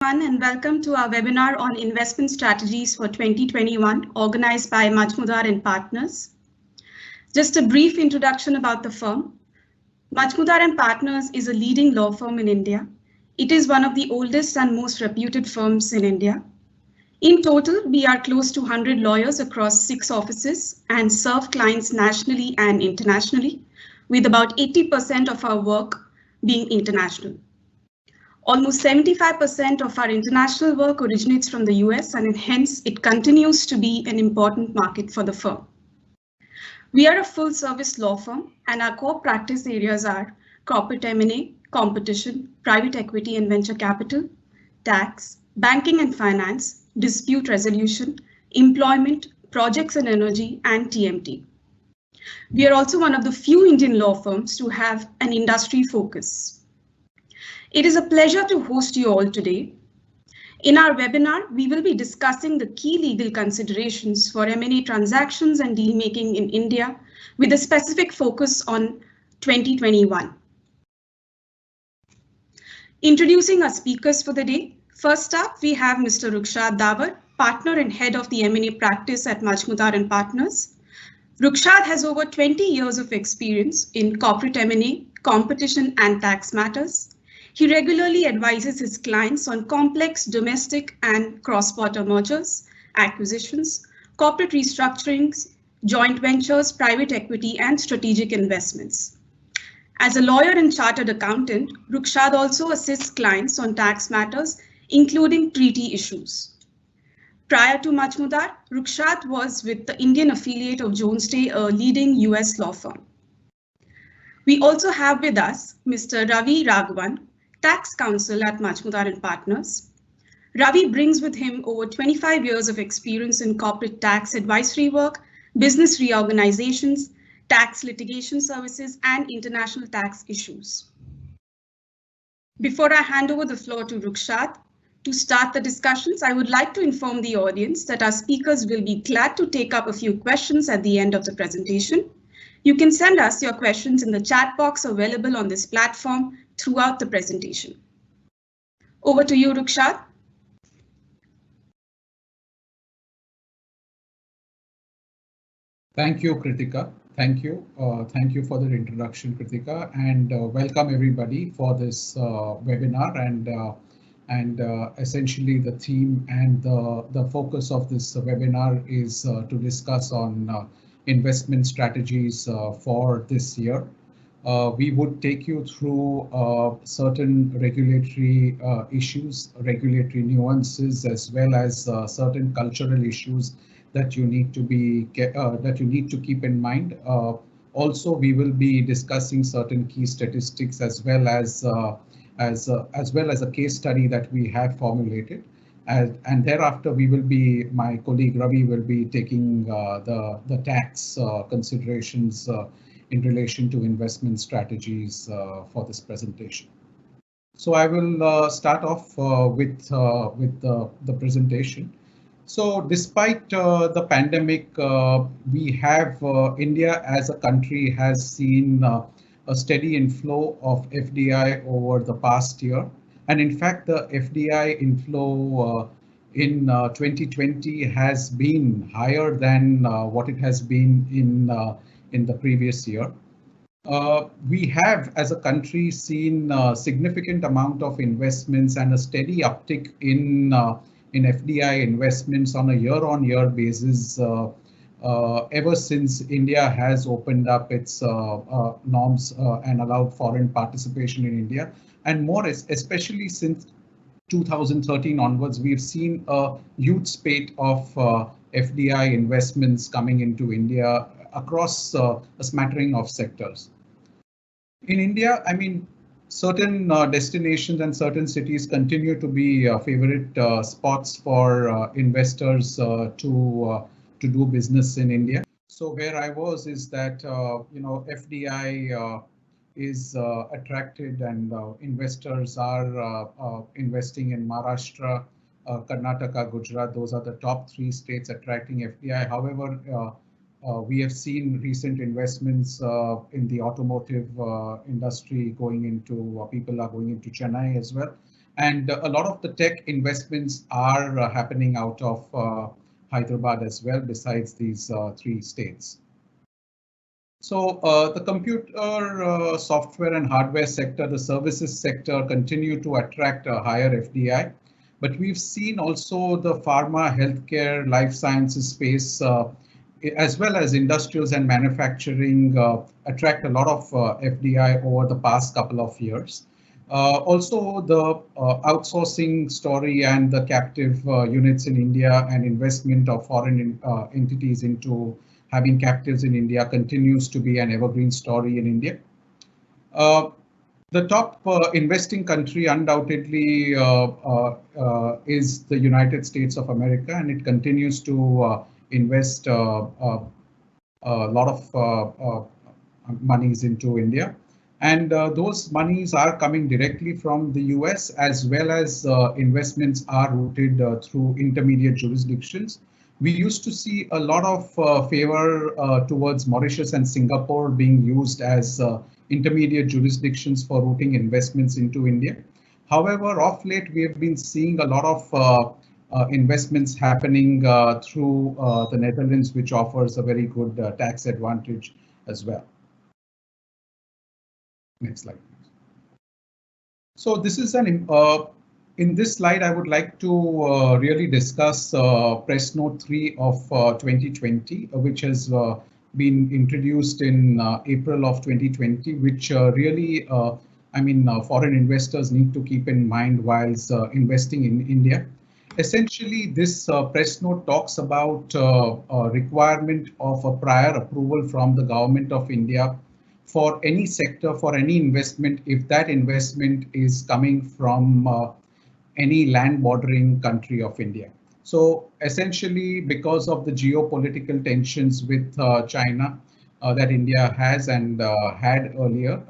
And welcome to our webinar on investment strategies for 2021, organized by Majmudar and Partners. Just a brief introduction about the firm. Majmudar and Partners is a leading law firm in India. It is one of the oldest and most reputed firms in India. In total, we are close to 100 lawyers across 6 offices and serve clients nationally and internationally, with about 80% of our work being international. Almost 75% of our international work originates from the US, and hence it continues to be an important market for the firm. We are a full service law firm, and our core practice areas are corporate M&A, competition, private equity and venture capital, tax, banking and finance, dispute resolution, employment, projects and energy, and TMT. We are also one of the few Indian law firms to have an industry focus. It is a pleasure to host you all today. In our webinar, we will be discussing the key legal considerations for M&A transactions and deal making in India, with a specific focus on 2021. Introducing our speakers for the day. First up, we have Mr. Rukshad Dawar, partner and head of the M&A practice at Majmudar and Partners. Rukshad has over 20 years of experience in corporate M&A, competition and tax matters. He regularly advises his clients on complex domestic and cross-border mergers, acquisitions, corporate restructurings, joint ventures, private equity, and strategic investments. As a lawyer and chartered accountant, Rukshad also assists clients on tax matters, including treaty issues. Prior to Majmudar, Rukshad was with the Indian affiliate of Jones Day, a leading US law firm. We also have with us Mr. Ravi Raghavan, tax counsel at Majmudar and Partners. Ravi brings with him over 25 years of experience in corporate tax advisory work, business reorganizations, tax litigation services, and international tax issues. Before I hand over the floor to Rukshad, to start the discussions, I would like to inform the audience that our speakers will be glad to take up a few questions at the end of the presentation. You can send us your questions in the chat box available on this platform throughout the presentation. Over to you, Rukshad. Thank you, Kritika. Thank you. Thank you for the introduction, Kritika, and welcome everybody for this webinar. And essentially the theme and the focus of this webinar is to discuss on investment strategies for this year. We would take you through certain regulatory issues, regulatory nuances, as well as certain cultural issues that you need to keep in mind. Also, we will be discussing certain key statistics as well as a case study that we have formulated. And thereafter, my colleague Ravi will be taking the tax considerations in relation to investment strategies for this presentation. So I will start off with the presentation. So despite the pandemic, we have India as a country has seen a steady inflow of FDI over the past year. And in fact, the FDI inflow in 2020 has been higher than what it has been in the previous year. We have, as a country, seen a significant amount of investments and a steady uptick in FDI investments on a year-on-year basis ever since India has opened up its norms and allowed foreign participation in India. And more especially since 2013 onwards, we've seen a huge spate of FDI investments coming into India across a smattering of sectors. In India, I mean, certain destinations and certain cities continue to be favorite spots for investors to do business in India. So where I was is that FDI is attracted and investors are investing in Maharashtra, Karnataka, Gujarat. Those are the top 3 states attracting FDI. However, we have seen recent investments in the automotive industry going into, people are going into Chennai as well. And a lot of the tech investments are happening out of Hyderabad as well, besides these three states. So the computer, software and hardware sector, the services sector continue to attract a higher FDI. But we've seen also the pharma, healthcare, life sciences space, as well as industrials and manufacturing attract a lot of FDI over the past couple of years. Also, the outsourcing story and the captive units in India and investment of foreign entities into having captives in India continues to be an evergreen story in India. The top investing country undoubtedly is the United States of America, and it continues to invest a lot of monies into India. And those monies are coming directly from the US, as well as investments are routed through intermediate jurisdictions. We used to see a lot of favor towards Mauritius and Singapore being used as intermediate jurisdictions for routing investments into India. However, of late, we have been seeing a lot of investments happening through the Netherlands, which offers a very good tax advantage as well. Next slide, please. So this is in this slide, I would like to really discuss Press Note 3 of 2020, which has been introduced in April of 2020, which really, foreign investors need to keep in mind whilst investing in India. Essentially, this press note talks about a requirement of a prior approval from the government of India for any sector, for any investment, if that investment is coming from any land bordering country of India. So essentially, because of the geopolitical tensions with China that India has and had earlier,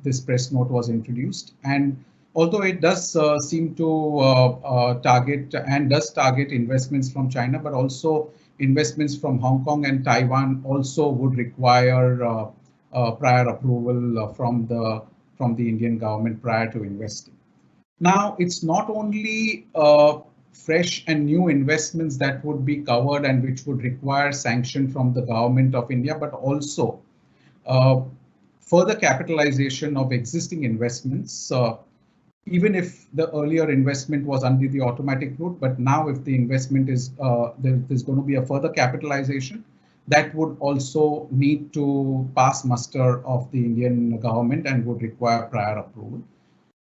this press note was introduced. And although it does seem to target and does target investments from China, but also investments from Hong Kong and Taiwan also would require prior approval from the Indian government prior to investing. Now, it's not only fresh and new investments that would be covered and which would require sanction from the government of India, but also further capitalization of existing investments, even if the earlier investment was under the automatic route, but now if the investment is, there's going to be a further capitalization, that would also need to pass muster of the Indian government and would require prior approval.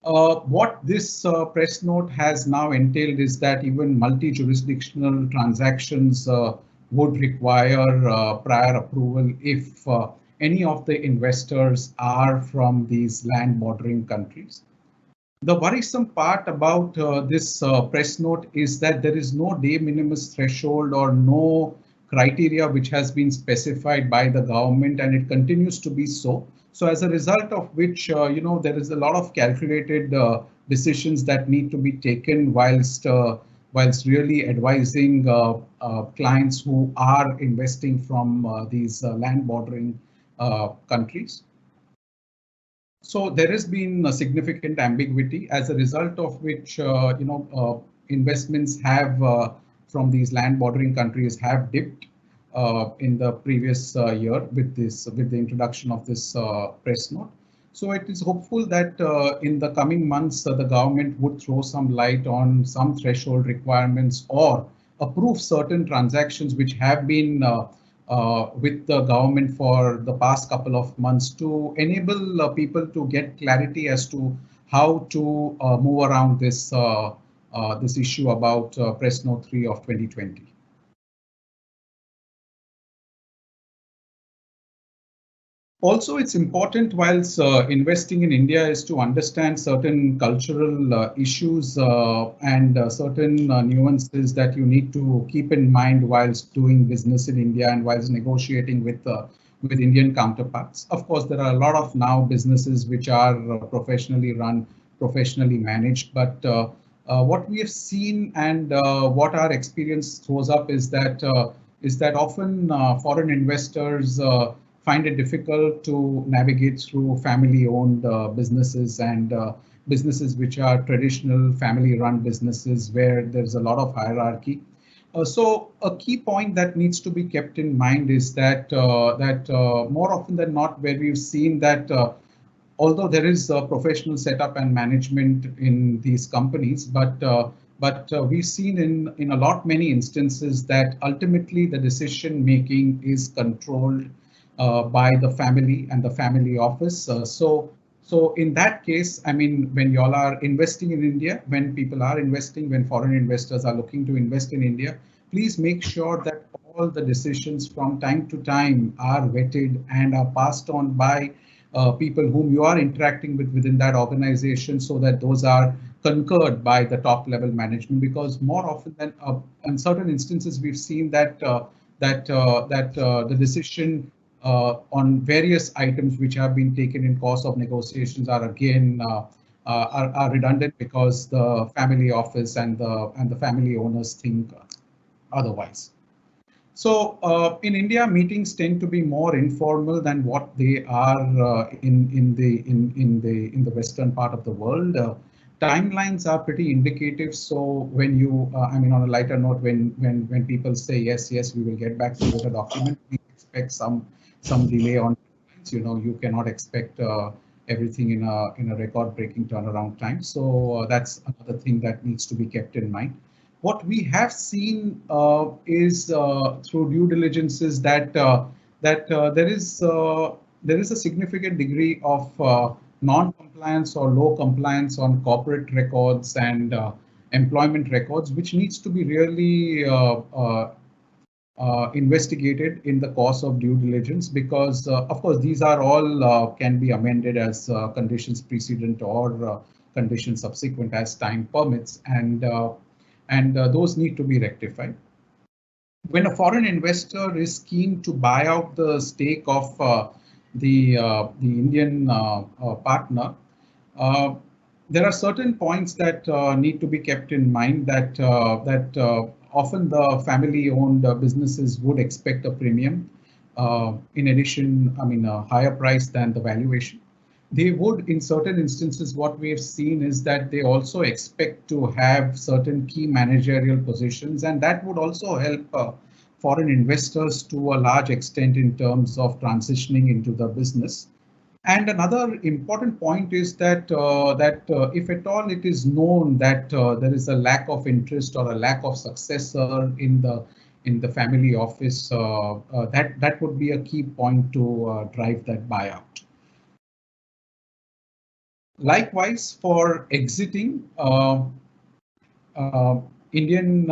What this press note has now entailed is that even multi-jurisdictional transactions would require prior approval if any of the investors are from these land bordering countries. The worrisome part about this press note is that there is no de minimis threshold or no criteria which has been specified by the government, and it continues to be so. So as a result of which, there is a lot of calculated decisions that need to be taken whilst really advising clients who are investing from these land bordering countries. So there has been a significant ambiguity, as a result of which, investments have from these land bordering countries have dipped in the previous year with the introduction of this press note. So it is hopeful that in the coming months, the government would throw some light on some threshold requirements or approve certain transactions which have been with the government for the past couple of months to enable people to get clarity as to how to move around this this issue about Press Note 3 of 2020. Also, it's important whilst investing in India is to understand certain cultural issues and certain nuances that you need to keep in mind whilst doing business in India and whilst negotiating with Indian counterparts. Of course, there are a lot of now businesses which are professionally run, professionally managed, but what we have seen and what our experience throws up is that often foreign investors find it difficult to navigate through family-owned businesses, and businesses which are traditional family-run businesses where there's a lot of hierarchy. So a key point that needs to be kept in mind is that more often than not, where we've seen that although there is a professional setup and management in these companies, but we've seen in a lot many instances that ultimately the decision making is controlled by the family and the family office. So in that case, I mean, when y'all are investing in India, when people are investing, when foreign investors are looking to invest in India, please make sure that all the decisions from time to time are vetted and are passed on by people whom you are interacting with within that organization, so that those are concurred by the top level management. Because more often than in certain instances, we've seen that the decision on various items which have been taken in course of negotiations are again are redundant because the family office and the family owners think otherwise. So in India, meetings tend to be more informal than what they are in the western part of the world. Timelines are pretty indicative. So when you, I mean, on a lighter note, when people say yes, we will get back to the document, we expect some delay on. You know, you cannot expect everything in a record-breaking turnaround time. So that's another thing that needs to be kept in mind. What we have seen is through due diligences that there is a significant degree of non-compliance or low compliance on corporate records and employment records, which needs to be really investigated in the course of due diligence, because of course these are all can be amended as conditions precedent or conditions subsequent as time permits, and those need to be rectified. When a foreign investor is keen to buy out the stake of the Indian partner, there are certain points that need to be kept in mind, that often the family-owned businesses would expect a premium. In addition, I mean, a higher price than the valuation. They would, in certain instances, what we have seen is that they also expect to have certain key managerial positions, and that would also help foreign investors to a large extent in terms of transitioning into the business. And another important point is that if at all it is known that there is a lack of interest or a lack of successor in the family office, that would be a key point to drive that buyout. Likewise, for exiting, Indian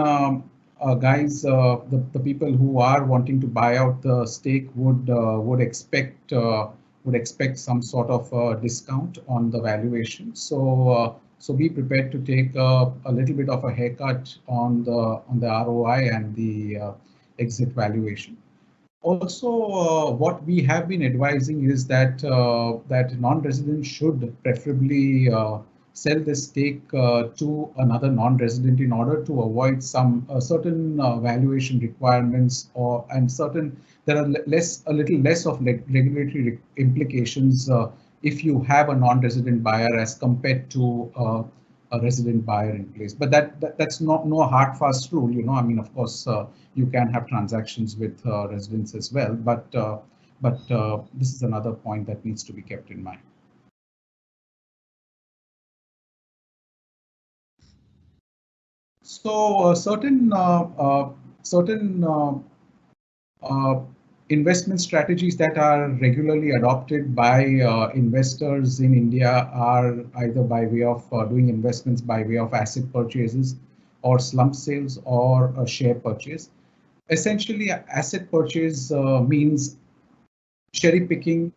guys, the people who are wanting to buy out the stake would expect some sort of discount on the valuation. So so be prepared to take a little bit of a haircut on the ROI and the exit valuation. Also, what we have been advising is that that non-residents should preferably sell the stake to another non-resident in order to avoid some certain valuation requirements, and certain there are a little less of regulatory implications if you have a non-resident buyer as compared to a resident buyer in place. But that's not no hard fast rule, you know. I mean, of course, you can have transactions with residents as well, but this is another point that needs to be kept in mind. So certain investment strategies that are regularly adopted by investors in India are either by way of doing investments by way of asset purchases or slump sales or a share purchase. Essentially, asset purchase means cherry picking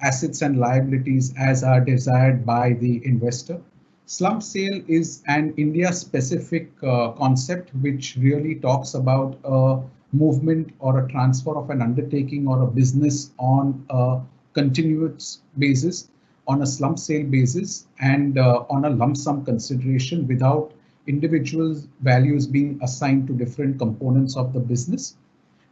assets and liabilities as are desired by the investor. Slump sale is an India-specific concept which really talks about a movement or a transfer of an undertaking or a business on a continuous basis, on a slump sale basis, and on a lump sum consideration without individual values being assigned to different components of the business.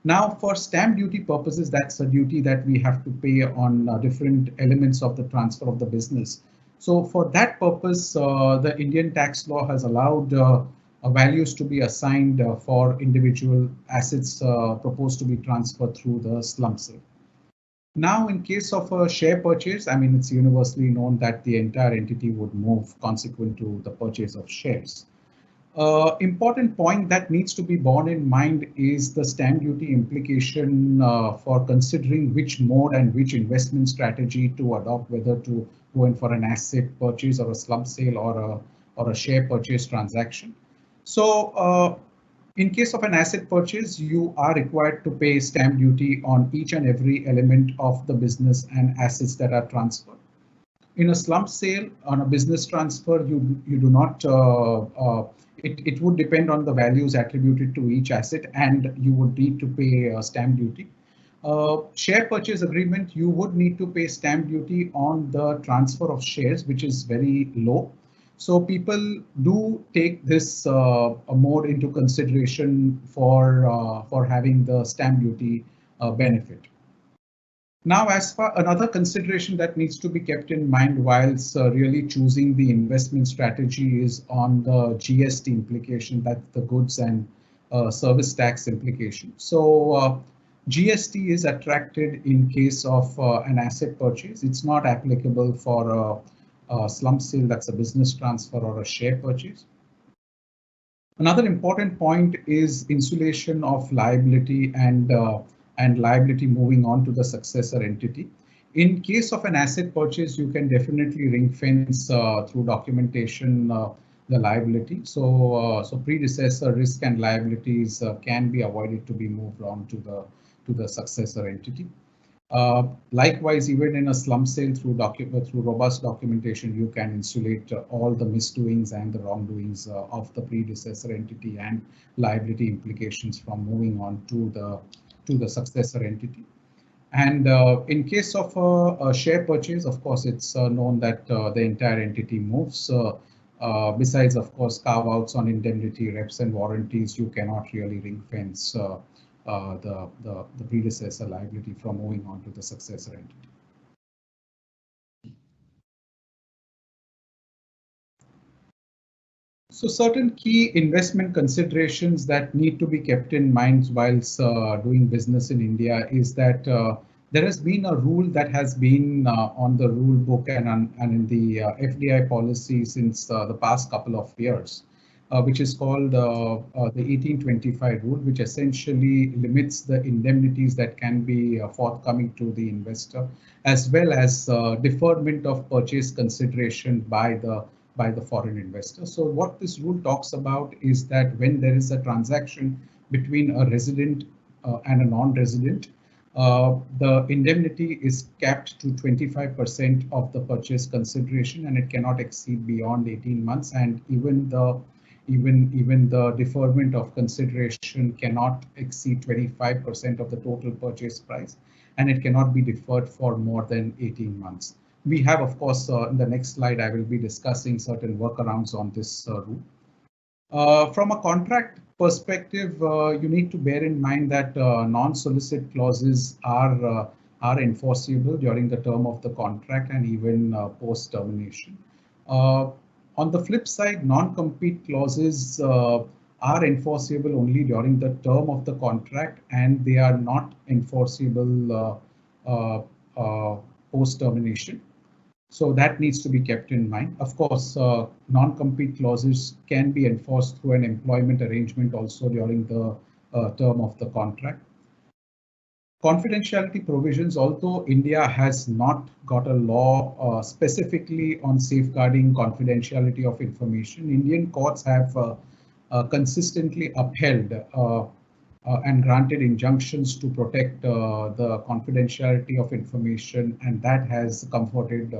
Now, for stamp duty purposes, that's a duty that we have to pay on different elements of the transfer of the business. So for that purpose, the Indian tax law has allowed values to be assigned for individual assets proposed to be transferred through the slump sale. Now, in case of a share purchase, I mean, it's universally known that the entire entity would move consequent to the purchase of shares. Important point that needs to be borne in mind is the stamp duty implication for considering which mode and which investment strategy to adopt, whether to go in for an asset purchase or a slump sale or a share purchase transaction. So in case of an asset purchase, you are required to pay stamp duty on each and every element of the business and assets that are transferred. In a slump sale, on a business transfer, you do not, it would depend on the values attributed to each asset, and you would need to pay stamp duty. Share purchase agreement, you would need to pay stamp duty on the transfer of shares, which is very low. So people do take this mode into consideration for having the stamp duty benefit. Now, as far another consideration that needs to be kept in mind whilst really choosing the investment strategy is on the GST implication, that's the goods and service tax implication. So GST is attracted in case of an asset purchase. It's not applicable for a slump sale, that's a business transfer or a share purchase. Another important point is insulation of liability and liability moving on to the successor entity. In case of an asset purchase, you can definitely ring fence through documentation the liability. So predecessor risk and liabilities can be avoided to be moved on to the successor entity. Likewise, even in a slump sale through robust documentation, you can insulate all the misdoings and the wrongdoings of the predecessor entity and liability implications from moving on to the successor entity. And in case of a share purchase, of course, it's known that the entire entity moves. Besides, of course, carve-outs on indemnity, reps and warranties, you cannot really ring fence the predecessor liability from moving on to the successor entity. So certain key investment considerations that need to be kept in mind whilst doing business in India is that there has been a rule that has been on the rule book and in the FDI policy since the past couple of years, which is called the 1825 rule, which essentially limits the indemnities that can be forthcoming to the investor, as well as deferment of purchase consideration by the foreign investor. So what this rule talks about is that when there is a transaction between a resident and a non-resident, the indemnity is capped to 25% of the purchase consideration, and it cannot exceed beyond 18 months. And even the deferment of consideration cannot exceed 25% of the total purchase price, and it cannot be deferred for more than 18 months. We have, of course, in the next slide, I will be discussing certain workarounds on this rule. From a contract perspective, you need to bear in mind that non-solicit clauses are enforceable during the term of the contract and even post-termination. On the flip side, non-compete clauses are enforceable only during the term of the contract, and they are not enforceable post-termination. So that needs to be kept in mind. Of course, non-compete clauses can be enforced through an employment arrangement also during the term of the contract. Confidentiality provisions, although India has not got a law specifically on safeguarding confidentiality of information, Indian courts have consistently upheld and granted injunctions to protect the confidentiality of information, and that has comforted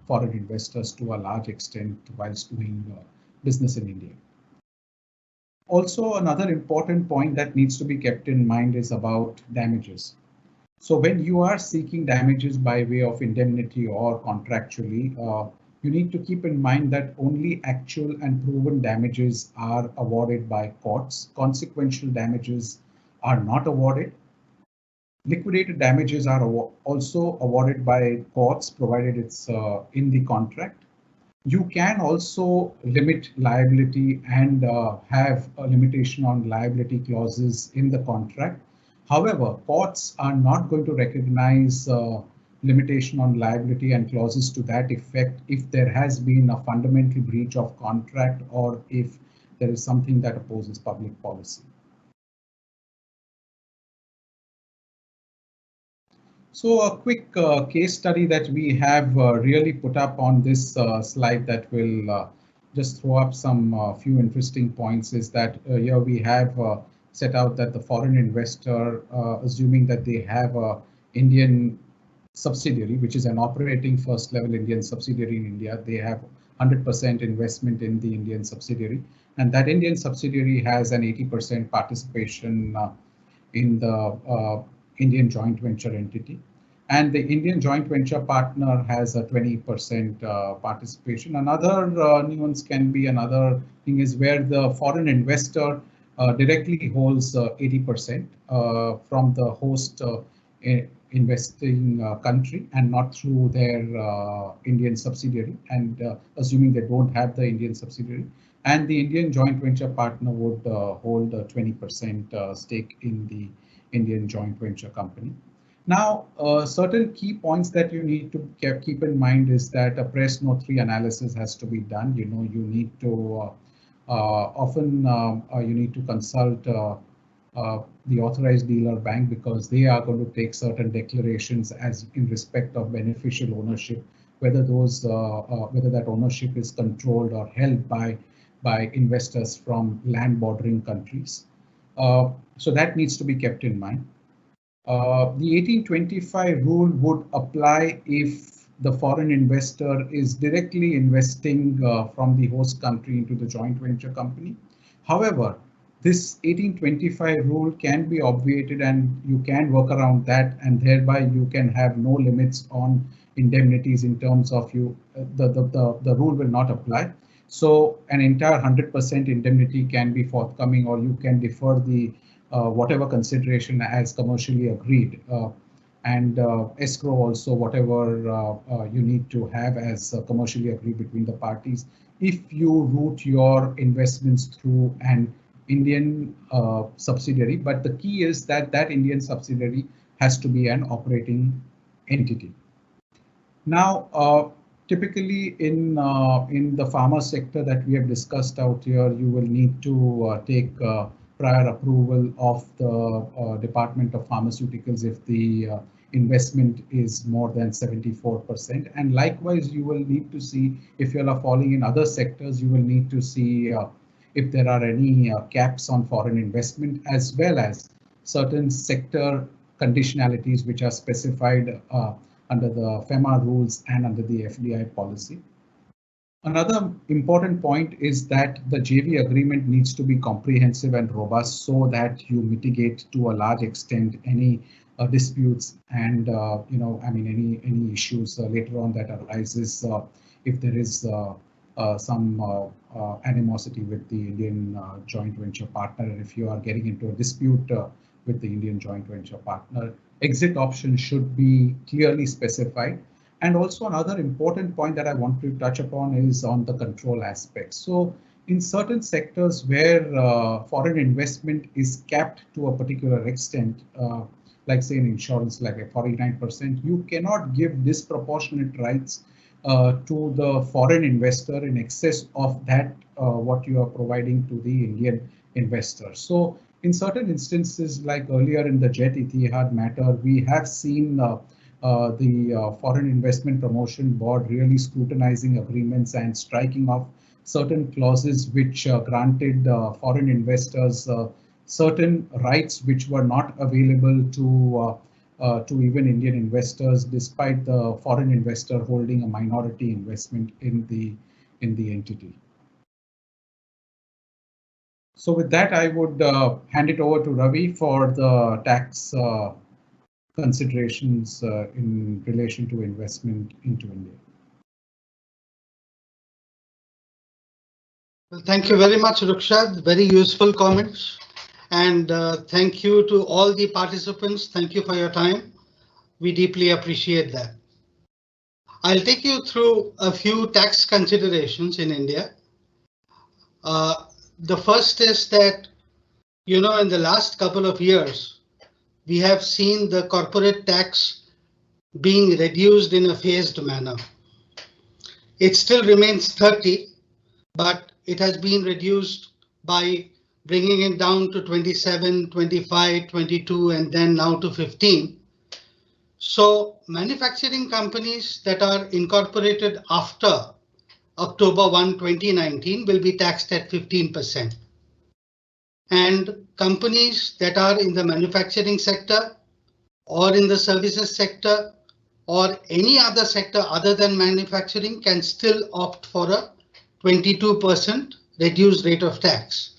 foreign investors to a large extent whilst doing business in India. Also, another important point that needs to be kept in mind is about damages. So when you are seeking damages by way of indemnity or contractually, you need to keep in mind that only actual and proven damages are awarded by courts. Consequential damages are not awarded. Liquidated damages are also awarded by courts, provided it's in the contract. You can also limit liability and have a limitation on liability clauses in the contract. However, courts are not going to recognize limitation on liability and clauses to that effect if there has been a fundamental breach of contract or if there is something that opposes public policy. So a quick case study that we have really put up on this slide that will just throw up some few interesting points is that here we have set out that the foreign investor, assuming that they have a Indian subsidiary, which is an operating first level Indian subsidiary in India, they have 100% investment in the Indian subsidiary, and that Indian subsidiary has an 80% participation in the Indian joint venture entity. And the Indian joint venture partner has a 20% participation. Another nuance can be, another thing is where the foreign investor directly holds 80% from the host investing country and not through their Indian subsidiary, and assuming they don't have the Indian subsidiary. And the Indian joint venture partner would hold a 20% stake in the Indian joint venture company. Now, certain key points that you need to keep in mind is that a press note 3 analysis has to be done. You know, you need to often you need to consult the authorized dealer bank, because they are going to take certain declarations as in respect of beneficial ownership, whether those whether that ownership is controlled or held by investors from land bordering countries. So that needs to be kept in mind. The 1825 rule would apply if the foreign investor is directly investing from the host country into the joint venture company. However, this 1825 rule can be obviated and you can work around that, and thereby you can have no limits on indemnities in terms of the rule will not apply. So an entire 100% indemnity can be forthcoming, or you can defer the whatever consideration as commercially agreed, and escrow also whatever you need to have as commercially agreed between the parties if you route your investments through an Indian subsidiary. But the key is that that Indian subsidiary has to be an operating entity. Now, typically in the pharma sector that we have discussed out here, you will need to take prior approval of the Department of Pharmaceuticals if the investment is more than 74%. And likewise, you will need to see, if you are falling in other sectors, you will need to see if there are any caps on foreign investment, as well as certain sector conditionalities which are specified under the FEMA rules and under the FDI policy. Another important point is that the JV agreement needs to be comprehensive and robust so that you mitigate to a large extent any disputes and any issues later on that arises if there is some animosity with the Indian joint venture partner, and if you are getting into a dispute with the Indian joint venture partner. Exit options should be clearly specified. And also another important point that I want to touch upon is on the control aspect. So in certain sectors where foreign investment is capped to a particular extent, like say in insurance, like at 49%, you cannot give disproportionate rights to the foreign investor in excess of that what you are providing to the Indian investor. So in certain instances, like earlier in the Jet Etihad matter, we have seen the Foreign Investment Promotion Board really scrutinizing agreements and striking off certain clauses which granted foreign investors certain rights which were not available to even Indian investors, despite the foreign investor holding a minority investment in the entity. So with that, I would hand it over to Ravi for the tax considerations in relation to investment into India. Well, thank you very much, Rukshad. Very useful comments. And thank you to all the participants. Thank you for your time. We deeply appreciate that. I'll take you through a few tax considerations in India. The first is that, in the last couple of years, we have seen the corporate tax being reduced in a phased manner. It still remains 30, but it has been reduced by bringing it down to 27, 25, 22, and then now to 15. So manufacturing companies that are incorporated after October 1, 2019 will be taxed at 15%. And companies that are in the manufacturing sector or in the services sector or any other sector other than manufacturing can still opt for a 22% reduced rate of tax.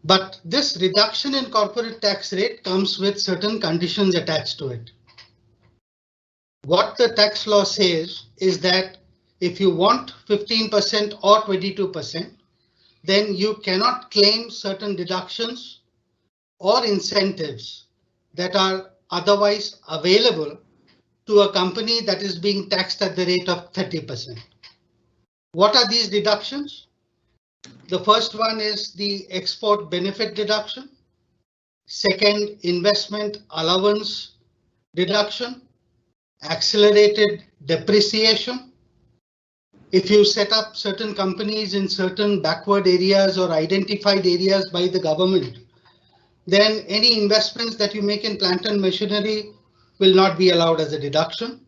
But this reduction in corporate tax rate comes with certain conditions attached to it. What the tax law says is that if you want 15% or 22%, then you cannot claim certain deductions or incentives that are otherwise available to a company that is being taxed at the rate of 30%. What are these deductions? The first one is the export benefit deduction. Second, investment allowance deduction, accelerated depreciation. If you set up certain companies in certain backward areas or identified areas by the government, then any investments that you make in plant and machinery will not be allowed as a deduction.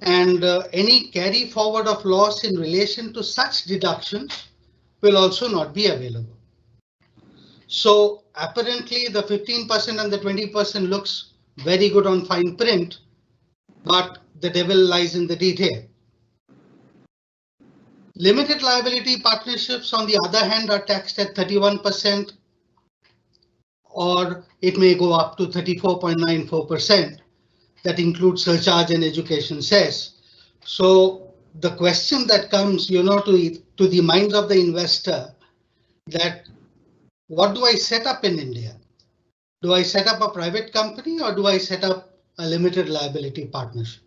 And any carry forward of loss in relation to such deductions will also not be available. So apparently the 15% and the 20% looks very good on fine print, but the devil lies in the detail. Limited liability partnerships, on the other hand, are taxed at 31%, or it may go up to 34.94%. That includes surcharge and education cess. So the question that comes, to the minds of the investor, that what do I set up in India? Do I set up a private company or do I set up a limited liability partnership?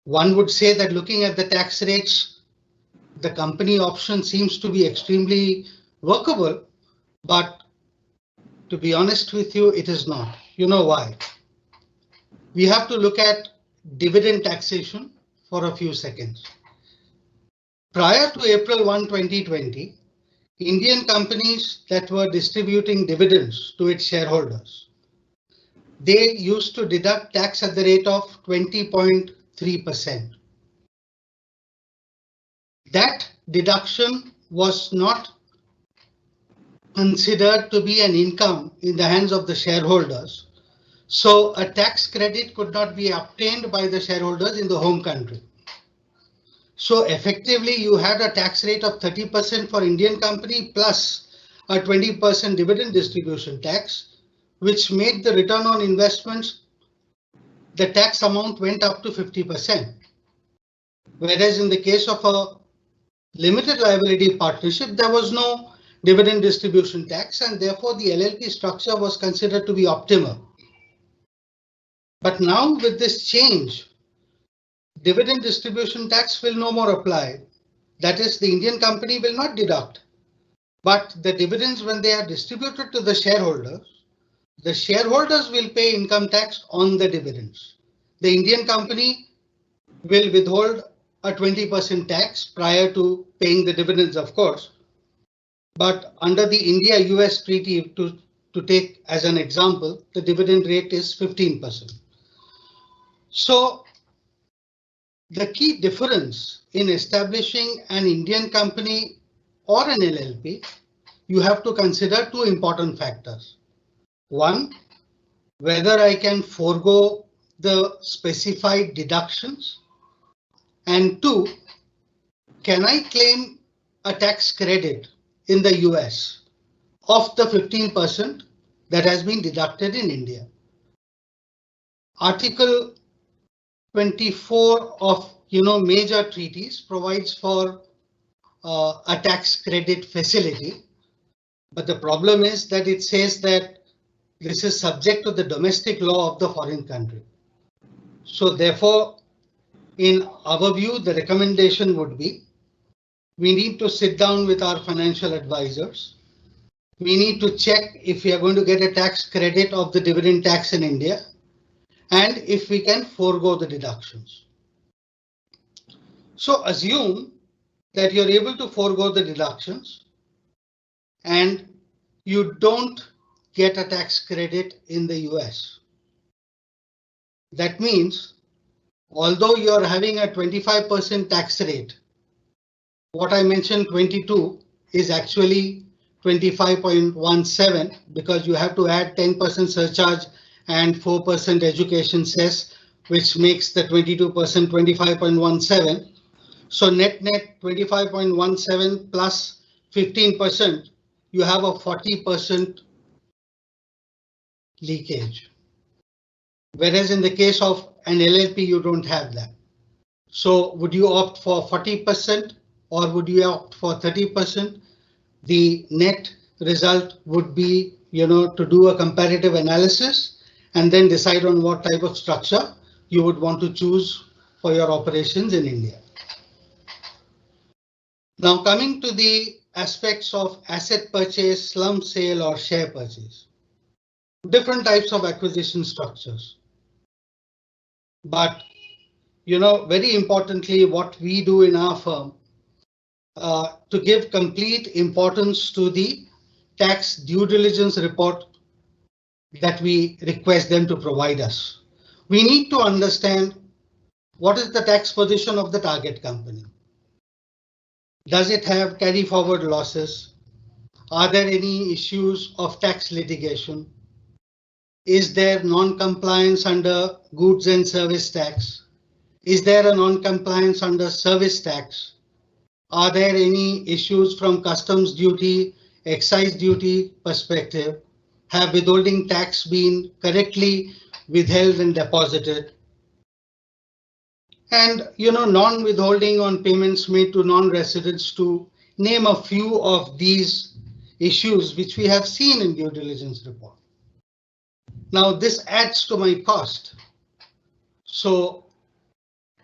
One would say that looking at the tax rates, the company option seems to be extremely workable, but to be honest with you, it is not. You know why? We have to look at dividend taxation for a few seconds. Prior to April 1, 2020, Indian companies that were distributing dividends to its shareholders, they used to deduct tax at the rate of 20.3%. That deduction was not considered to be an income in the hands of the shareholders. So a tax credit could not be obtained by the shareholders in the home country. So effectively, you had a tax rate of 30% for Indian company plus a 20% dividend distribution tax, which made the return on investments, the tax amount went up to 50%. Whereas in the case of a limited liability partnership, there was no dividend distribution tax, and therefore the LLP structure was considered to be optimal. But now with this change, dividend distribution tax will no more apply. That is, the Indian company will not deduct, but the dividends, when they are distributed to the shareholders will pay income tax on the dividends. The Indian company will withhold a 20% tax prior to paying the dividends, of course. But under the India-US treaty, to take as an example, the dividend rate is 15%. So the key difference in establishing an Indian company or an LLP, you have to consider two important factors. One, whether I can forego the specified deductions. And two, can I claim a tax credit in the US of the 15% that has been deducted in India? Article 24 of major treaties provides for a tax credit facility, but the problem is that it says that this is subject to the domestic law of the foreign country. So therefore, in our view, the recommendation would be we need to sit down with our financial advisors. We need to check if we are going to get a tax credit of the dividend tax in India and if we can forego the deductions. So assume that you're able to forego the deductions and you don't get a tax credit in the US. That means, although you're having a 25% tax rate, what I mentioned 22 is actually 25.17 because you have to add 10% surcharge and 4% education cess, which makes the 22% 25.17. So net 25.17 plus 15%, you have a 40% leakage. Whereas in the case of an LLP, you don't have that. So would you opt for 40% or would you opt for 30%? The net result would be, to do a comparative analysis and then decide on what type of structure you would want to choose for your operations in India. Now coming to the aspects of asset purchase, slump sale or share purchase. Different types of acquisition structures. But, very importantly, what we do in our firm to give complete importance to the tax due diligence report that we request them to provide us. We need to understand what is the tax position of the target company. Does it have carry forward losses? Are there any issues of tax litigation? Is there non-compliance under goods and service tax? Is there a non-compliance under service tax? Are there any issues from customs duty, excise duty perspective? Have withholding tax been correctly withheld and deposited? And, non-withholding on payments made to non-residents, to name a few of these issues which we have seen in due diligence report. Now this adds to my cost. So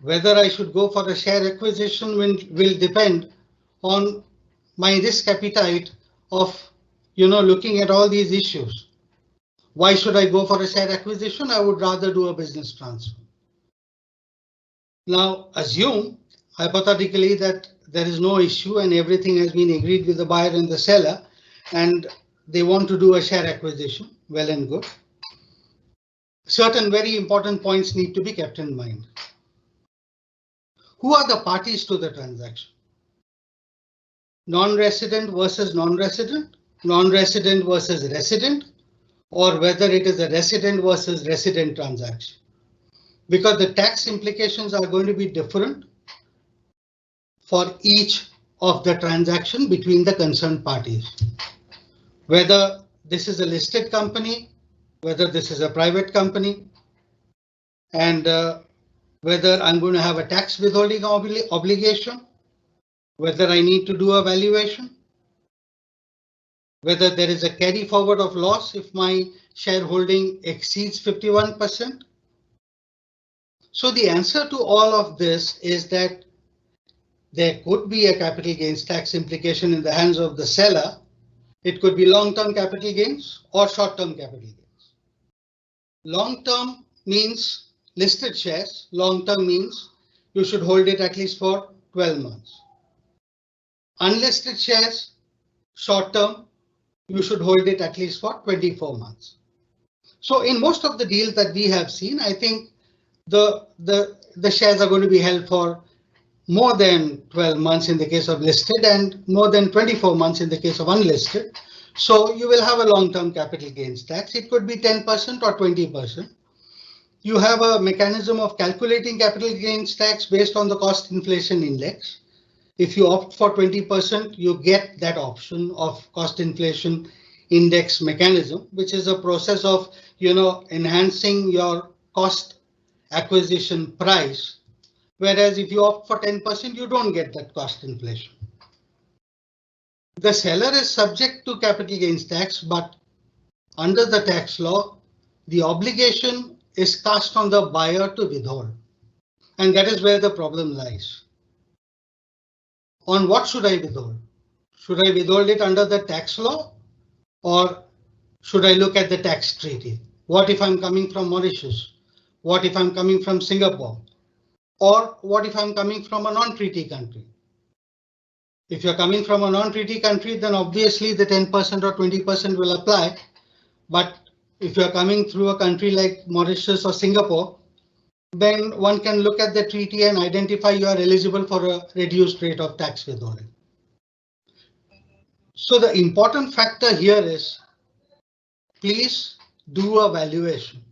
whether I should go for a share acquisition will depend on my risk appetite of, looking at all these issues. Why should I go for a share acquisition? I would rather do a business transfer. Now assume hypothetically that there is no issue and everything has been agreed with the buyer and the seller and they want to do a share acquisition. Well and good. Certain very important points need to be kept in mind. Who are the parties to the transaction? Non-resident versus non-resident, non-resident versus resident, or whether it is a resident versus resident transaction. Because the tax implications are going to be different for each of the transaction between the concerned parties. Whether this is a listed company, whether this is a private company, and whether I'm going to have a tax withholding obligation, whether I need to do a valuation, whether there is a carry forward of loss if my shareholding exceeds 51%. So the answer to all of this is that there could be a capital gains tax implication in the hands of the seller. It could be long-term capital gains or short-term capital gains. Long-term means listed shares. Long-term means you should hold it at least for 12 months. Unlisted shares, short-term, you should hold it at least for 24 months. So in most of the deals that we have seen, I think the shares are going to be held for more than 12 months in the case of listed and more than 24 months in the case of unlisted. So you will have a long-term capital gains tax. It could be 10% or 20%. You have a mechanism of calculating capital gains tax based on the cost inflation index. If you opt for 20%, you get that option of cost inflation index mechanism, which is a process of, enhancing your cost acquisition price. Whereas if you opt for 10%, you don't get that cost inflation. The seller is subject to capital gains tax, but under the tax law, the obligation is cast on the buyer to withhold. And that is where the problem lies. On what should I withhold? Should I withhold it under the tax law, or should I look at the tax treaty? What if I'm coming from Mauritius? What if I'm coming from Singapore? Or what if I'm coming from a non-treaty country? If you're coming from a non-treaty country, then obviously the 10% or 20% will apply. But if you're coming through a country like Mauritius or Singapore, then one can look at the treaty and identify you are eligible for a reduced rate of tax withholding. So the important factor here is, please do a valuation.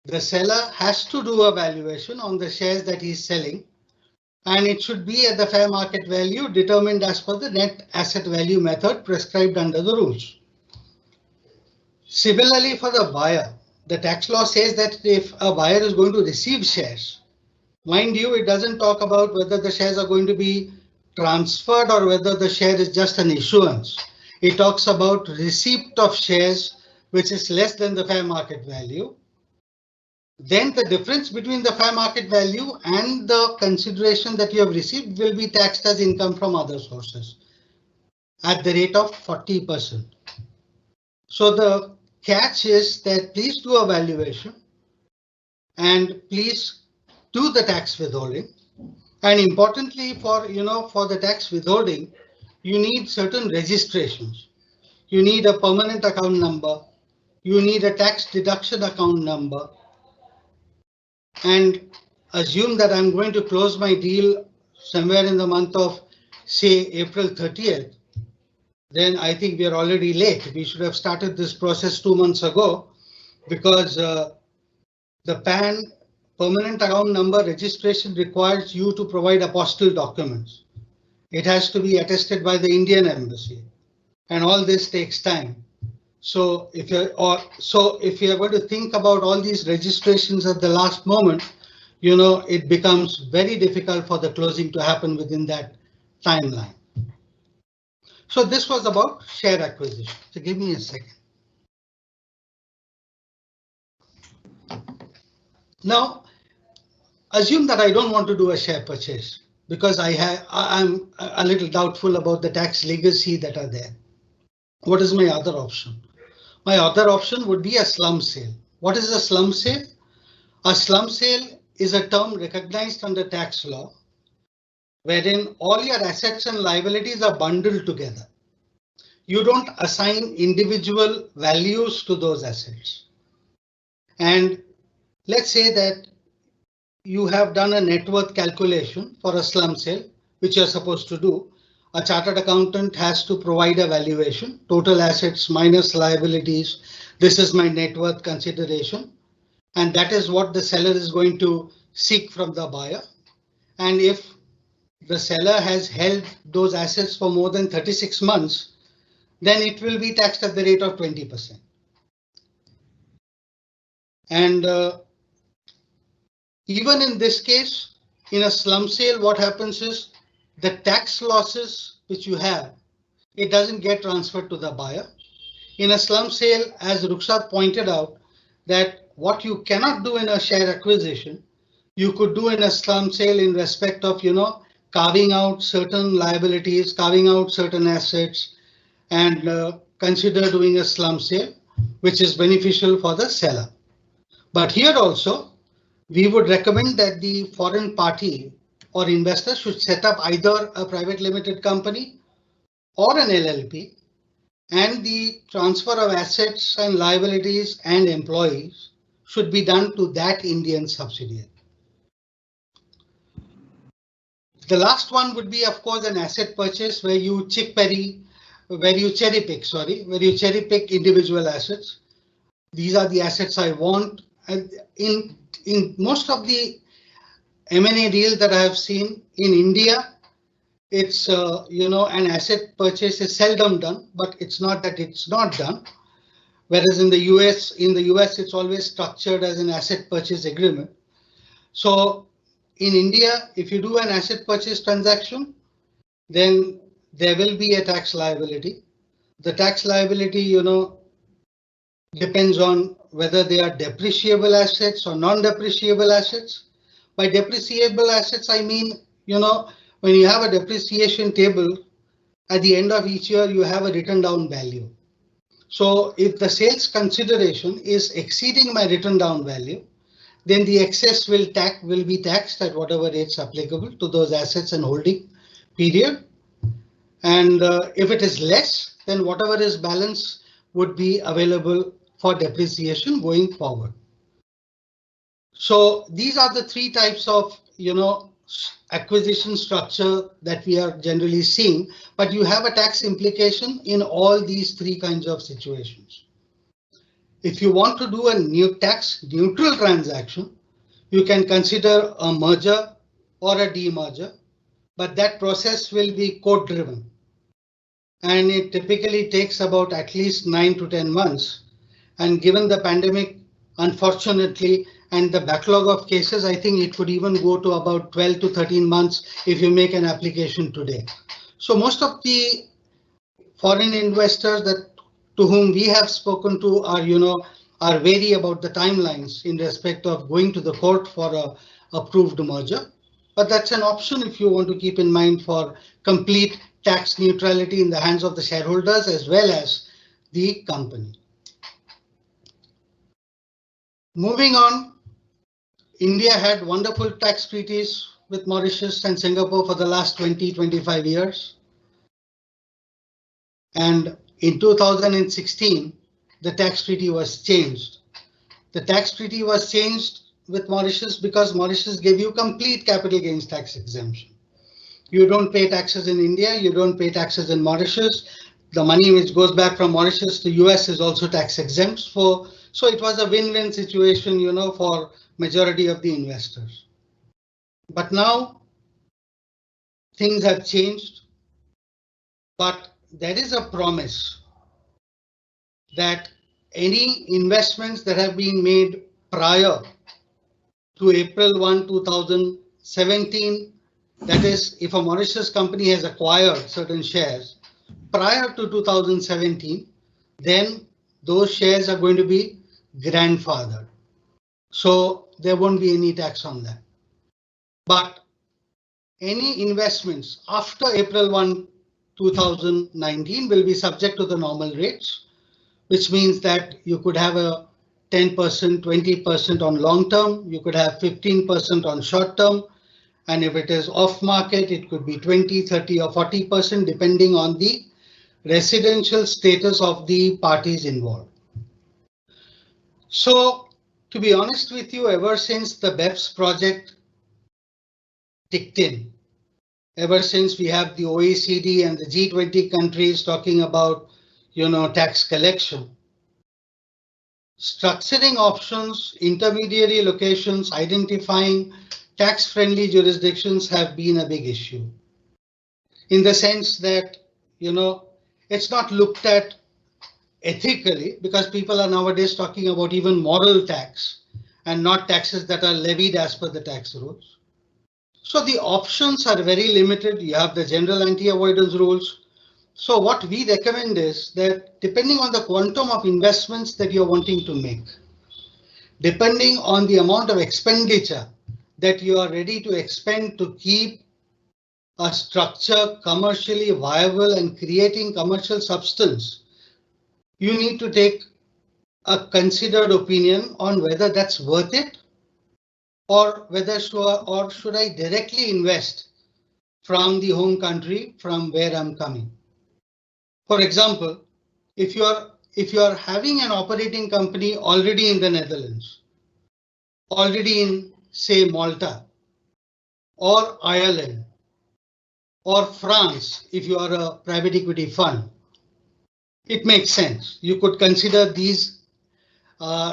The seller has to do a valuation on the shares that he's selling, and it should be at the fair market value determined as per the net asset value method prescribed under the rules. Similarly, for the buyer, the tax law says that if a buyer is going to receive shares, mind you, it doesn't talk about whether the shares are going to be transferred or whether the share is just an issuance. It talks about receipt of shares which is less than the fair market value. Then the difference between the fair market value and the consideration that you have received will be taxed as income from other sources at the rate of 40%. So the catch is that please do a valuation and please do the tax withholding. And importantly, for the tax withholding, you need certain registrations. You need a permanent account number. You need a tax deduction account number. And assume that I'm going to close my deal somewhere in the month of, say, April 30th. Then I think we are already late. We should have started this process 2 months ago, because the PAN permanent account number registration requires you to provide apostille documents. It has to be attested by the Indian Embassy, and all this takes time. So if you're going to think about all these registrations at the last moment, it becomes very difficult for the closing to happen within that timeline. So this was about share acquisition. So give me a second. Now, assume that I don't want to do a share purchase because I'm a little doubtful about the tax legacy that are there. What is my other option? My other option would be a slump sale. What is a slump sale? A slump sale is a term recognized under tax law, wherein all your assets and liabilities are bundled together. You don't assign individual values to those assets. And let's say that you have done a net worth calculation for a slump sale, which you're supposed to do. A chartered accountant has to provide a valuation, total assets minus liabilities. This is my net worth consideration. And that is what the seller is going to seek from the buyer. And if the seller has held those assets for more than 36 months, then it will be taxed at the rate of 20%. And even in this case, in a slump sale, what happens is the tax losses which you have, it doesn't get transferred to the buyer. In a slump sale, as Ruksat pointed out, that what you cannot do in a share acquisition, you could do in a slump sale in respect of, carving out certain liabilities, carving out certain assets, and consider doing a slump sale, which is beneficial for the seller. But here also, we would recommend that the foreign party or investor should set up either a private limited company or an LLP, and the transfer of assets and liabilities and employees should be done to that Indian subsidiary. The last one would be, of course, an asset purchase where you cherry pick individual assets. These are the assets I want. And in most of the M&A deals that I have seen in India, it's an asset purchase is seldom done, but it's not that it's not done. Whereas in the US, it's always structured as an asset purchase agreement. So in India, if you do an asset purchase transaction, then there will be a tax liability. The tax liability, depends on whether they are depreciable assets or non-depreciable assets. By depreciable assets, I mean, when you have a depreciation table, at the end of each year, you have a written down value. So if the sales consideration is exceeding my written down value, then the excess will be taxed at whatever rates applicable to those assets and holding period. And if it is less, then whatever is balance would be available for depreciation going forward. So these are the three types of, acquisition structure that we are generally seeing, but you have a tax implication in all these three kinds of situations. If you want to do a new tax neutral transaction, you can consider a merger or a demerger, but that process will be court driven. And it typically takes about at least 9 to 10 months. And given the pandemic, unfortunately, and the backlog of cases, I think it could even go to about 12 to 13 months if you make an application today. So most of the foreign investors to whom we have spoken to are wary about the timelines in respect of going to the court for a approved merger. But that's an option if you want to keep in mind for complete tax neutrality in the hands of the shareholders as well as the company. Moving on, India had wonderful tax treaties with Mauritius and Singapore for the last 20-25 years. And in 2016, the tax treaty was changed. The tax treaty was changed with Mauritius because Mauritius gave you complete capital gains tax exemption. You don't pay taxes in India, you don't pay taxes in Mauritius. The money which goes back from Mauritius to US is also tax exempt. So it was a win-win situation, for majority of the investors. But now things have changed, but there is a promise that any investments that have been made prior to April 1, 2017, that is, if a Mauritius company has acquired certain shares prior to 2017, then those shares are going to be grandfathered. So there won't be any tax on that. But any investments after April 1, 2019 will be subject to the normal rates, which means that you could have a 10%, 20% on long term, you could have 15% on short term, and if it is off market, it could be 20, 30 or 40% depending on the residential status of the parties involved. So to be honest with you, ever since the BEPS project kicked in, ever since we have the OECD and the G20 countries talking about, tax collection, structuring options, intermediary locations, identifying tax-friendly jurisdictions have been a big issue. In the sense that, it's not looked at ethically because people are nowadays talking about even moral tax and not taxes that are levied as per the tax rules. So the options are very limited. You have the general anti-avoidance rules. So what we recommend is that depending on the quantum of investments that you're wanting to make, depending on the amount of expenditure that you are ready to expend to keep a structure commercially viable and creating commercial substance, you need to take a considered opinion on whether that's worth it or whether should I directly invest from the home country from where I'm coming. For example, if you are having an operating company already in the Netherlands, already in say Malta or Ireland or France, if you are a private equity fund, it makes sense. You could consider these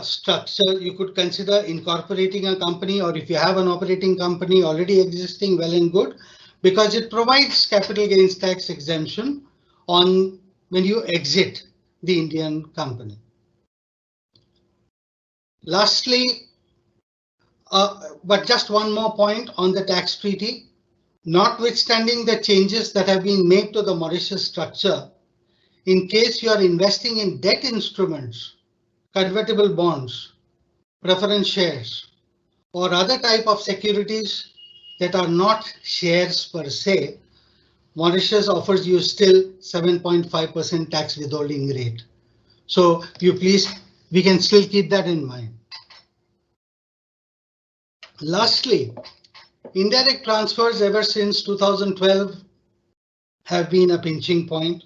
structure. You could consider incorporating a company, or if you have an operating company already existing, well and good, because it provides capital gains tax exemption on when you exit the Indian company. Lastly, but just one more point on the tax treaty. Notwithstanding the changes that have been made to the Mauritius structure, in case you are investing in debt instruments, convertible bonds, preference shares, or other type of securities that are not shares per se, Mauritius offers you still 7.5% tax withholding rate. So we can still keep that in mind. Lastly, indirect transfers ever since 2012 have been a pinching point.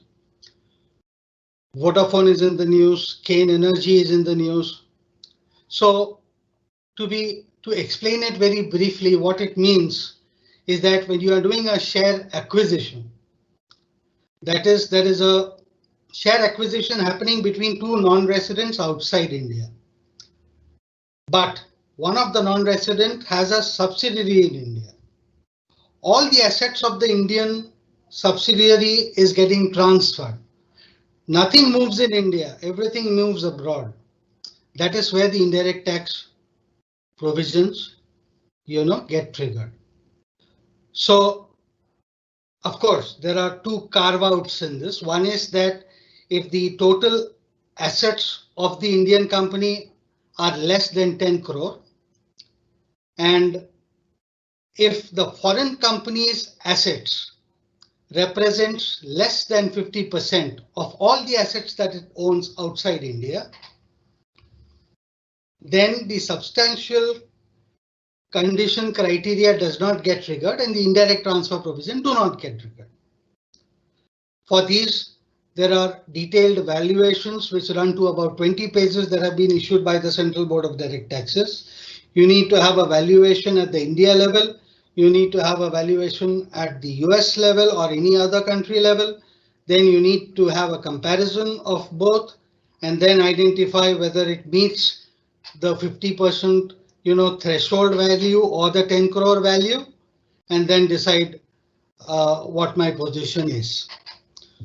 Vodafone is in the news, Kane Energy is in the news. So to explain it very briefly, what it means is that when you are doing a share acquisition, that is, there is a share acquisition happening between two non-residents outside India. But one of the non-resident has a subsidiary in India. All the assets of the Indian subsidiary is getting transferred. Nothing moves in India, everything moves abroad. That is where the indirect tax provisions, get triggered. So, of course, there are two carve-outs in this. One is that if the total assets of the Indian company are less than 10 crore, and if the foreign company's assets represents less than 50% of all the assets that it owns outside India, then the substantial condition criteria does not get triggered and the indirect transfer provision do not get triggered. For these, there are detailed valuations which run to about 20 pages that have been issued by the Central Board of Direct Taxes. You need to have a valuation at the India level. You need to have a valuation at the US level or any other country level. Then you need to have a comparison of both and then identify whether it meets the 50% threshold value or the 10 crore value, and then decide what my position is.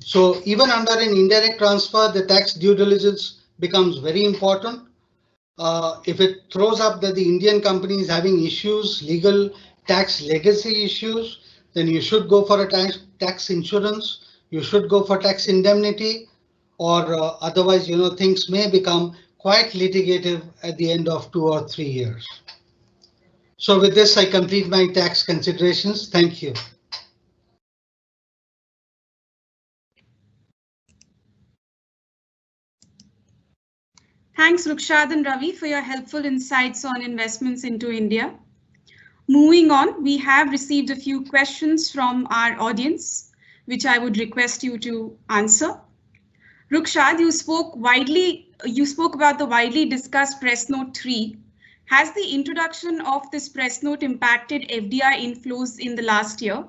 So even under an indirect transfer, the tax due diligence becomes very important. If it throws up that the Indian company is having issues, legal tax legacy issues, then you should go for a tax insurance, you should go for tax indemnity, or otherwise, things may become quite litigative at the end of 2 or 3 years. So with this, I complete my tax considerations. Thank you. Thanks, Rukshad and Ravi, for your helpful insights on investments into India. Moving on, we have received a few questions from our audience, which I would request you to answer. Rukshad, you spoke about the widely discussed Press Note 3. Has the introduction of this press note impacted FDI inflows in the last year?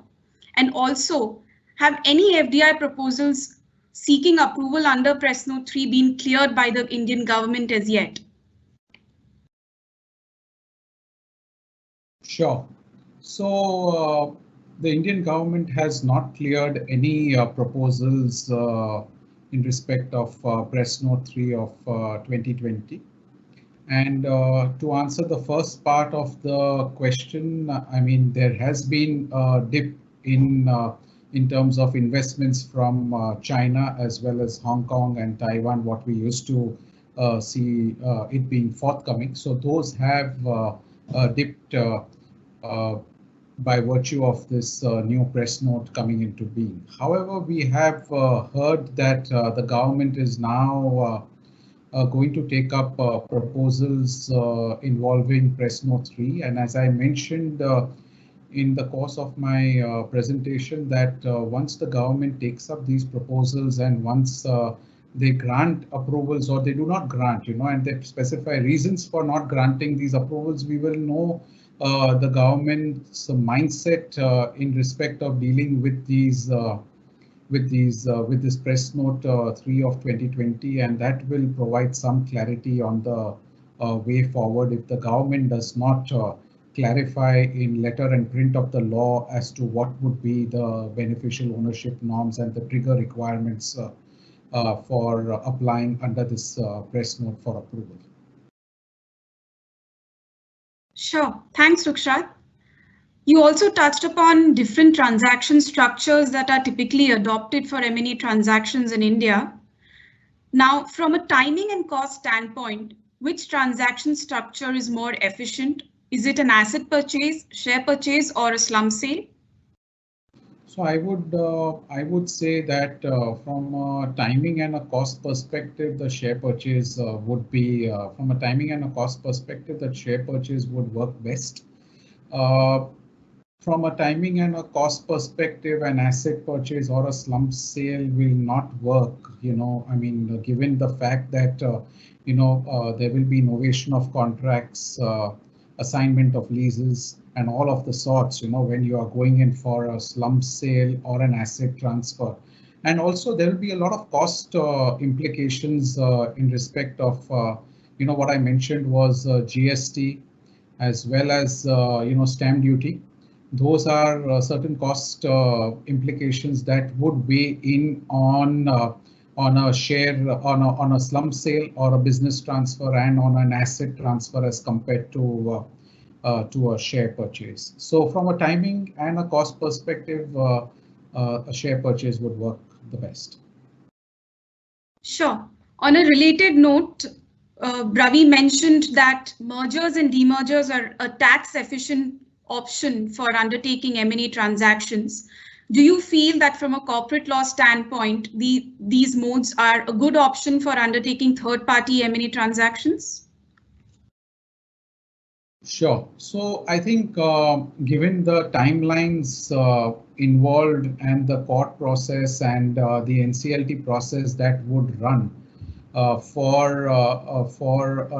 And also, have any FDI proposals seeking approval under Press Note 3 been cleared by the Indian government as yet? Sure. So the Indian government has not cleared any proposals in respect of Press Note 3 of 2020. And to answer the first part of the question, I mean, there has been a dip in terms of investments from China as well as Hong Kong and Taiwan, what we used to see it being forthcoming. So those have dipped by virtue of this new press note coming into being. However, we have heard that the government is now going to take up proposals involving Press Note 3. And as I mentioned in the course of my presentation, that once the government takes up these proposals and once they grant approvals or they do not grant, and they specify reasons for not granting these approvals, we will know the government's mindset in respect of dealing with these with this Press Note 3 of 2020, and that will provide some clarity on the way forward if the government does not clarify in letter and print of the law as to what would be the beneficial ownership norms and the trigger requirements for applying under this Press Note for approval. Sure. Thanks, Rukshad. You also touched upon different transaction structures that are typically adopted for M&A transactions in India. Now, from a timing and cost standpoint, which transaction structure is more efficient Is it an asset purchase, share purchase, or a slump sale? So I would say that from a timing and a cost perspective, the share purchase would be from a timing and a cost perspective, that share purchase would work best. From a timing and a cost perspective, an asset purchase or a slump sale will not work. I mean, given the fact that there will be novation of contracts, assignment of leases, and all of the sorts. When you are going in for a slump sale or an asset transfer, and also there will be a lot of cost implications in respect of what I mentioned was GST as well as stamp duty. Those are certain cost implications that would weigh in on a share, on a slump sale or a business transfer, and on an asset transfer as compared to a share purchase. So from a timing and a cost perspective, a share purchase would work the best. Sure. On a related note, Ravi mentioned that mergers and demergers are a tax efficient option for undertaking M&A transactions. Do you feel that from a corporate law standpoint, these modes are a good option for undertaking third-party M&A transactions? Sure. So I think given the timelines involved and the court process and the NCLT process that would run for a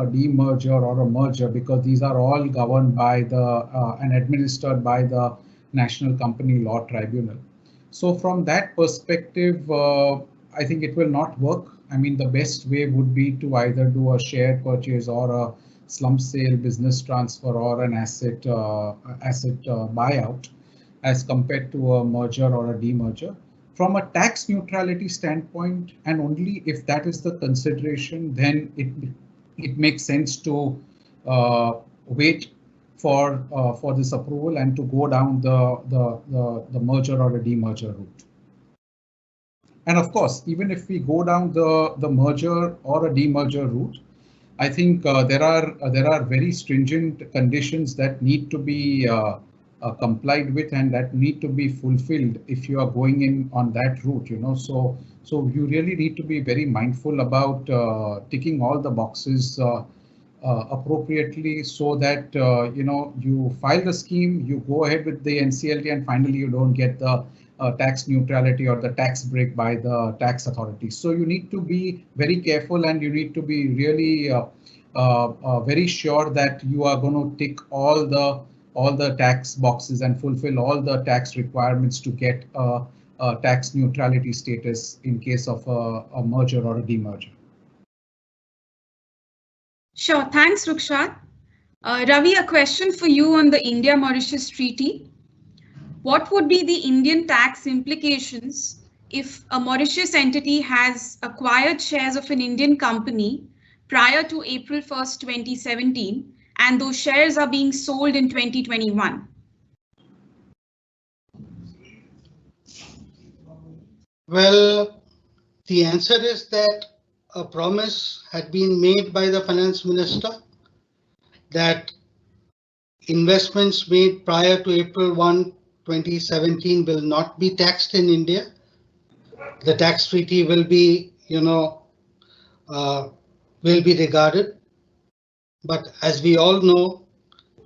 demerger or a merger, because these are all governed by and administered by the National Company Law Tribunal. So from that perspective, I think it will not work. I mean, the best way would be to either do a share purchase or a slump sale, business transfer, or an asset buyout, as compared to a merger or a demerger. From a tax neutrality standpoint, and only if that is the consideration, then it makes sense to wait for this approval and to go down the merger or a demerger route. And of course, even if we go down the merger or a demerger route, I think there are very stringent conditions that need to be complied with and that need to be fulfilled if you are going in on that route. So you really need to be very mindful about ticking all the boxes appropriately, so that you file the scheme, you go ahead with the NCLT, and finally you don't get the tax neutrality or the tax break by the tax authorities. So you need to be very careful, and you need to be really very sure that you are going to tick all the tax boxes and fulfill all the tax requirements to get a tax neutrality status in case of a merger or a demerger. Sure, thanks, Rukshat. Ravi, a question for you on the India-Mauritius Treaty. What would be the Indian tax implications if a Mauritius entity has acquired shares of an Indian company prior to April 1st, 2017, and those shares are being sold in 2021? Well, the answer is that a promise had been made by the finance minister that investments made prior to April 1, 2017 will not be taxed in India. The tax treaty will be, will be regarded. But as we all know,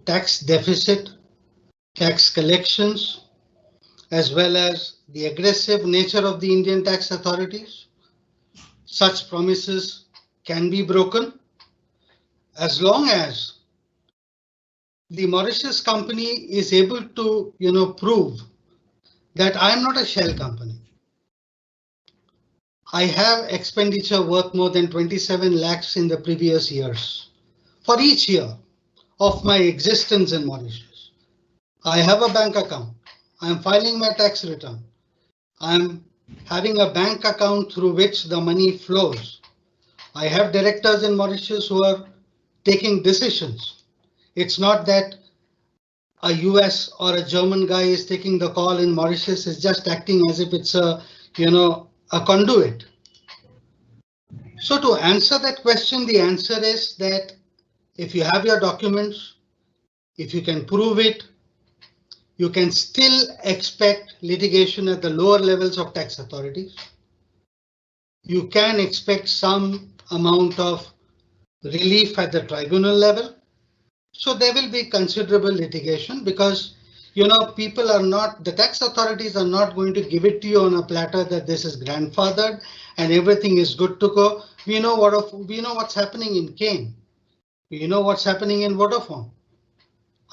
tax deficit, tax collections, as well as the aggressive nature of the Indian tax authorities, such promises can be broken as long as the Mauritius company is able to, prove that I am not a shell company. I have expenditure worth more than 27 lakhs in the previous years for each year of my existence in Mauritius. I have a bank account. I am filing my tax return. I am having a bank account through which the money flows. I have directors in Mauritius who are taking decisions. It's not that a US or a German guy is taking the call in Mauritius, is just acting as if it's a conduit. So to answer that question, the answer is that if you have your documents, if you can prove it, you can still expect litigation at the lower levels of tax authorities. You can expect some amount of relief at the tribunal level. So there will be considerable litigation because, you know, people are not, the tax authorities are not going to give it to you on a platter that this is grandfathered and everything is good to go. We know what's happening in Kane. We know what's happening in Vodafone.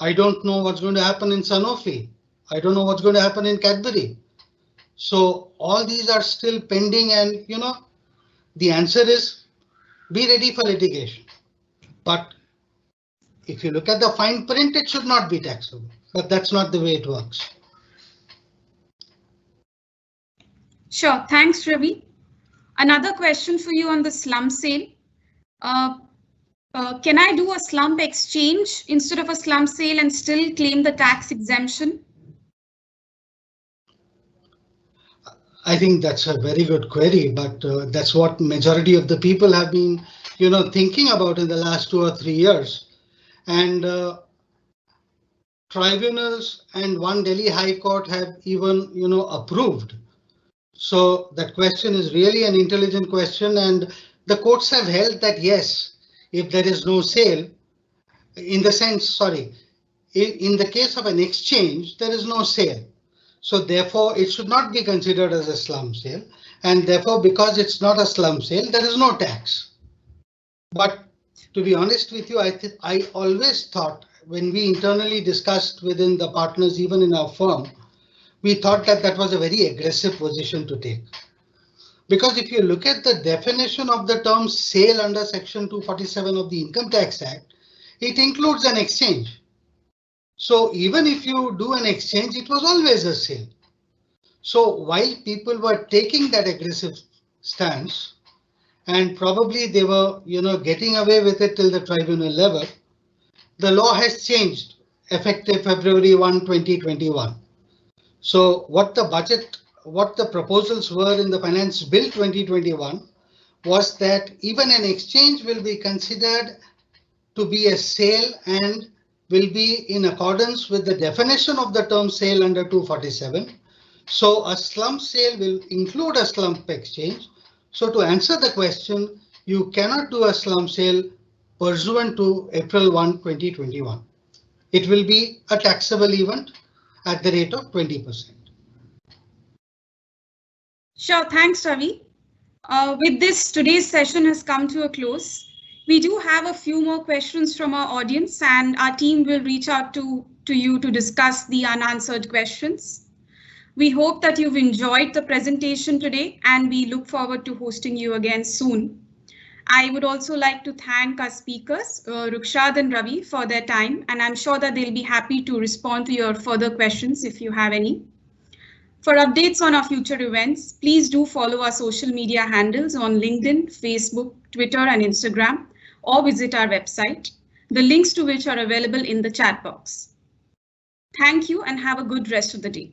I don't know what's going to happen in Sanofi. I don't know what's going to happen in Cadbury. So all these are still pending, and you know, the answer is be ready for litigation. But if you look at the fine print, it should not be taxable, but that's not the way it works. Sure, thanks, Ravi. Another question for you on the slump sale. Can I do a slump exchange instead of a slump sale and still claim the tax exemption? I think that's a very good query, but that's what majority of the people have been, you know, thinking about in the last 2 or 3 years. And tribunals and one Delhi High Court have even, you know, approved. So that question is really an intelligent question, and the courts have held that yes, if there is no sale, in the case of an exchange, there is no sale. So therefore, it should not be considered as a slump sale. And therefore, because it's not a slump sale, there is no tax. But to be honest with you, I always thought when we internally discussed within the partners, even in our firm, we thought that that was a very aggressive position to take. Because if you look at the definition of the term sale under Section 247 of the Income Tax Act, it includes an exchange. So even if you do an exchange, it was always a sale. So while people were taking that aggressive stance, and probably they were, you know, getting away with it till the tribunal level, the law has changed effective February 1, 2021. So what the proposals were in the Finance Bill 2021 was that even an exchange will be considered to be a sale and will be in accordance with the definition of the term sale under 247. So a slump sale will include a slump exchange. So to answer the question, you cannot do a slump sale pursuant to April 1, 2021. It will be a taxable event at the rate of 20%. Sure, thanks, Ravi. With this, today's session has come to a close. We do have a few more questions from our audience, and our team will reach out to you to discuss the unanswered questions. We hope that you've enjoyed the presentation today, and we look forward to hosting you again soon. I would also like to thank our speakers, Rukshad and Ravi, for their time, and I'm sure that they'll be happy to respond to your further questions if you have any. For updates on our future events, please do follow our social media handles on LinkedIn, Facebook, Twitter, and Instagram, or visit our website, the links to which are available in the chat box. Thank you and have a good rest of the day.